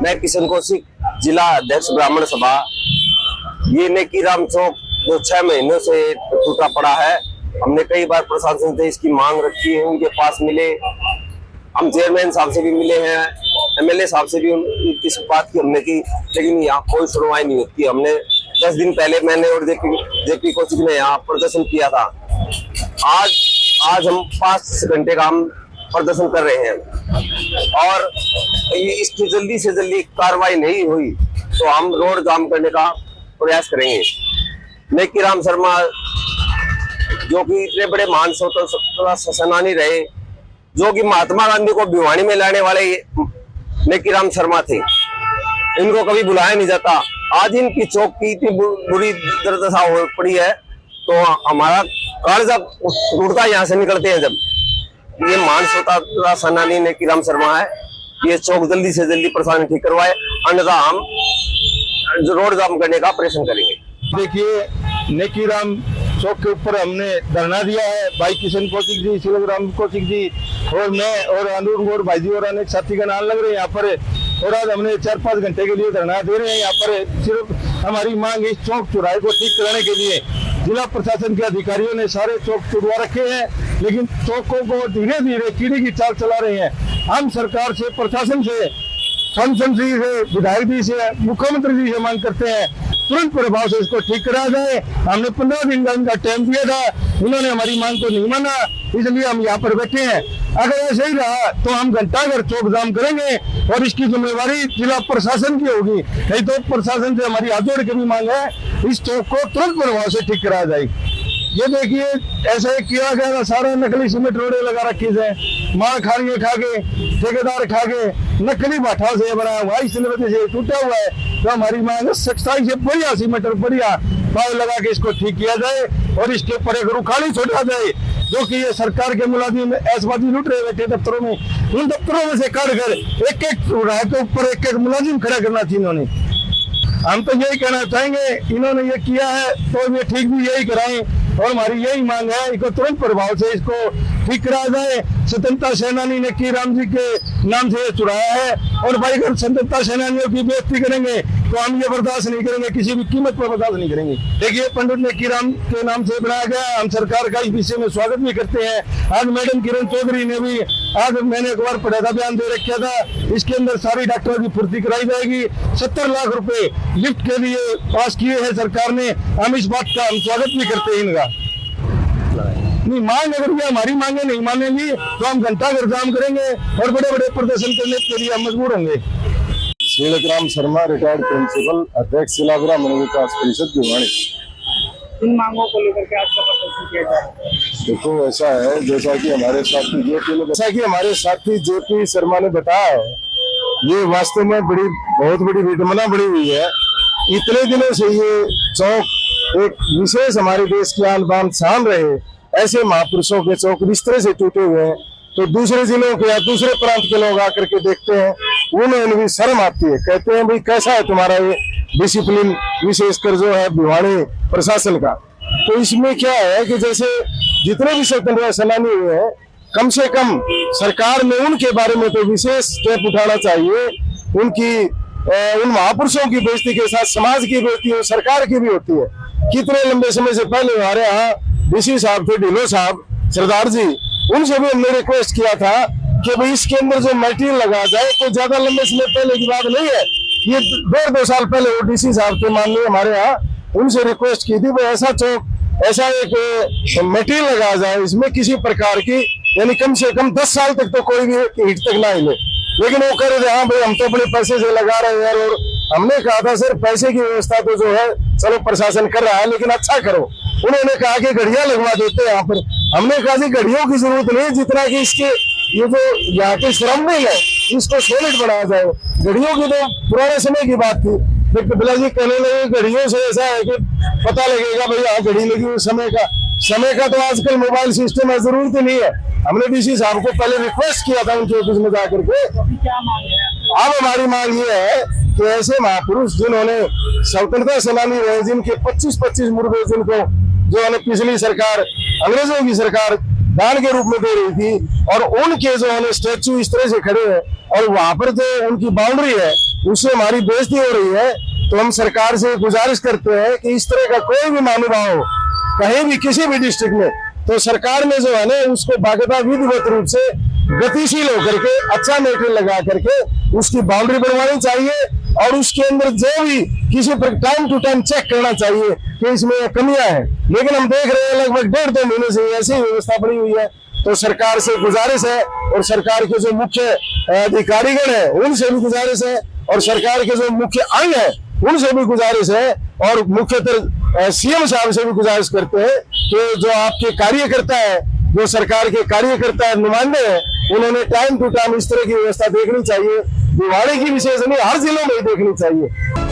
मैं किशन कौशिक, जिला अध्यक्ष ब्राह्मण सभा। ये नेकीराम चौक जो 6 महीनों से टूटा पड़ा है, हमने कई बार प्रशासन से इसकी मांग रखी है, उनके पास मिले, हम चेयरमैन साहब से भी मिले हैं, एमएलए साहब से भी इस बात की हमने की, लेकिन यहाँ कोई सुनवाई नहीं होती। हमने 10 दिन पहले मैंने और जेपी कौशिक ने यहाँ प्रदर्शन किया था। आज हम 5 घंटे का हम प्रदर्शन कर रहे हैं और इसकी जल्दी से जल्दी कार्रवाई नहीं हुई तो हम रोड जाम करने का प्रयास करेंगे। नेकीराम शर्मा जो कि इतने बड़े महान स्वतंत्रता सेनानी रहे, जो कि महात्मा गांधी को भिवानी में लाने वाले नेकीराम शर्मा थे, इनको कभी बुलाया नहीं जाता। आज इनकी चौक की इतनी बुरी दुर्दशा हो पड़ी है तो हमारा कालजा उड़ता यहाँ से निकलते हैं। जब ये महान स्वतंत्रता सेनानी नेकीराम शर्मा है, ये चौक जल्दी से जल्दी प्रशासन ठीक करवाए, अन्यथा हम रोड जाम करने का ऑपरेशन करेंगे। देखिए, नेकीराम चौक के ऊपर हमने धरना दिया है। भाई किशन कौशिक जी, शिवराम कौशिक जी और मैं और अनुर गौड़ भाई जी और अनेक साथी का नाम लग रहे हैं यहाँ पर। और आज हमने 4-5 घंटे के लिए धरना दे रहे हैं यहाँ पर। सिर्फ हमारी मांग इस चौक चौराहे को ठीक कराने के लिए। जिला प्रशासन के अधिकारियों ने सारे चौक छुड़वा रखे हैं, लेकिन चौकों को धीरे धीरे कीड़े की चाल चला रहे हैं। हम सरकार से, प्रशासन से, सांसद जी से, विधायक जी से, मुख्यमंत्री जी से मांग करते हैं तुरंत प्रभाव से इसको ठीक कराया जाए। हमने 15 दिन का इनका टाइम दिया था, इन्होंने हमारी मांग को नहीं माना, इसलिए हम यहाँ पर बैठे हैं। अगर ऐसे ही रहा तो हम घंटाघर चौक जाम करेंगे और इसकी जिम्मेवारी जिला प्रशासन की होगी। नहीं तो प्रशासन से हमारी हाथ जोड़ के भी मांग है, इस चौक को तुरंत प्रभाव से ठीक कराया जाए। ये देखिए, ऐसे किया गया, सारा नकली सीमेंट रोडे लगा रखी है, मार खानिए खा के, ठेकेदार खा के, नकली भाठा से बनाया हुआ, इस वजह से टूटा हुआ है। तो हमारी मांग है सख्ताई से बढ़िया सीमेंट और बढ़िया पाव लगा के इसको ठीक किया जाए और इसके ऊपर एक रुखाली छोड़ा जाए। जो कि ये सरकार के मुलाजिम ऐसबाजी लूट रहे बैठे दफ्तरों में, उन दफ्तरों में से काट कर एक राह के ऊपर एक मुलाजिम खड़ा करना चाहिए इन्होंने। हम तो यही कहना चाहेंगे, इन्होंने ये किया है तो ये ठीक भी यही कराएं और हमारी यही मांग है, इसको तुरंत प्रभाव से इसको ठीक कराया जाए। स्वतंत्रता सेनानी नेकीराम जी के नाम से ये चुराया है और भाई अगर स्वतंत्रता सेनानियों की बेइज्जती करेंगे तो हम ये बर्दाश्त नहीं करेंगे, किसी भी कीमत पर बर्दाश्त नहीं करेंगे। देखिए, पंडित नेकीराम के नाम से बनाया गया, हम सरकार का इस विषय में स्वागत भी करते हैं। आज मैडम किरण चौधरी ने भी, आज मैंने एक बार पढ़ा था, बयान दे रखा था, इसके अंदर सारी डॉक्टरों की पूर्ति कराई जाएगी। 70 लाख रुपए लिफ्ट के लिए पास किए हैं सरकार ने, हम इस बात का हम स्वागत भी करते हैं इनका। नहीं मांग, अगर ये हमारी मांगे नहीं मानेंगी तो हम घंटाघर जाम करेंगे और बड़े बड़े प्रदर्शन करने के लिए हम मजबूर होंगे। शिवराम शर्मा, रिटायर्ड प्रिंसिपल, अध्यक्ष जिला ब्राह्मण विकास परिषद भिवानी। इन मांगों को लेकर के आज का प्रदर्शन किया जा रहा है। देखो, ऐसा है जैसा कि हमारे साथी जेपी शर्मा ने बताया है, ये वास्तव में बहुत बड़ी विडंबना बड़ी हुई है। इतने दिनों से ये चौक एक विशेष हमारे देश की आन बान शान रहे, ऐसे महापुरुषों के चौक इस तरह से टूटे हुए हैं तो दूसरे जिलों के या दूसरे प्रांत के लोग आकर के देखते हैं, उन्हें भी शर्म आती है। कहते हैं भाई कैसा है तुम्हारा ये डिसिप्लिन, विशेषकर जो है भिवानी प्रशासन का। तो इसमें क्या है कि जैसे जितने भी स्वतंत्रता सेनानी हुए हैं, कम से कम सरकार ने उनके बारे में तो विशेष स्टेप उठाना चाहिए। उन महापुरुषों की बेइज्जती के साथ समाज की बेइज्जती और सरकार की भी होती है। कितने लंबे समय से पहले हमारे यहाँ डीसी साहब थे, ढिल्लो साहब, सरदार जी, उनसे भी हमने रिक्वेस्ट किया था कि भाई इसके अंदर जो मटेरियल लगा जाए, कोई ज्यादा लंबे समय पहले की बात नहीं है, ये 1.5-2 साल पहले वो डीसी साहब थे माननीय हमारे यहाँ, उनसे रिक्वेस्ट की थी भाई ऐसा चौक, ऐसा एक मटेरियल लगा जाए, इसमें किसी प्रकार की, यानी कम से कम 10 साल तक तो कोई भी हीट तक ना हिले। लेकिन वो कह रहे थे हाँ भाई हम तो अपने पैसे से लगा रहे हैं, और हमने कहा था सर पैसे की व्यवस्था तो जो है चलो प्रशासन कर रहा है, लेकिन अच्छा करो। उन्होंने कहा कि घड़ियां लगवा देते हैं यहाँ पर। हमने कहा कि घड़ियों की जरूरत नहीं, जितना कि इसके ये जो यहाँ के सराउंडिंग है इसको सॉलिड बनाया जाए। घड़ियों की तो पुराने समय की बात थी, लेकिन बिला जी कहने लगे घड़ियों से ऐसा है कि पता लगेगा भाई यहाँ घड़ी लगी हुई समय का तो आजकल मोबाइल सिस्टम है, जरूरत ही नहीं है। हमने डीसी साहब को पहले रिक्वेस्ट किया था उनके ऑफिस में जाकर के। अब हमारी मांग ये है कि ऐसे महापुरुष जिन्होंने स्वतंत्रता सेनानी रहे, जिनके 25-25 मुर्गे जिनको जो है पिछली सरकार, अंग्रेजों की सरकार दान के रूप में दे रही थी, और उनके जो है स्टेचू इस तरह से खड़े हैं, और वहां पर जो उनकी बाउंड्री है उससे हमारी बेइज्जती हो रही है। तो हम सरकार से गुजारिश करते हैं कि इस तरह का कोई भी महानुभाव हो कहीं भी किसी भी डिस्ट्रिक्ट में, तो सरकार में जो है ना उसको बाकायदा विधिवत रूप से गतिशील होकर के अच्छा मेटेरियल लगा करके उसकी बाउंड्री बनवानी चाहिए और उसके अंदर जो भी किसी पर टाइम टू टाइम चेक करना चाहिए कि इसमें कमियां हैं। लेकिन हम देख रहे हैं लगभग 1.5-2 महीने से ऐसी व्यवस्था बनी हुई है। तो सरकार से गुजारिश है और सरकार के जो मुख्य अधिकारीगण है उनसे भी गुजारिश है और सरकार के जो मुख्य अंग है उनसे भी गुजारिश है और मुख्यतः सीएम साहब से भी गुजारिश करते हैं कि जो आपके कार्यकर्ता है, जो सरकार के कार्यकर्ता नुमाइंदे हैं, उन्होंने टाइम टू टाइम इस तरह की व्यवस्था देखनी चाहिए। दिवाली की विशेष नहीं, हर जिलों में देखनी चाहिए।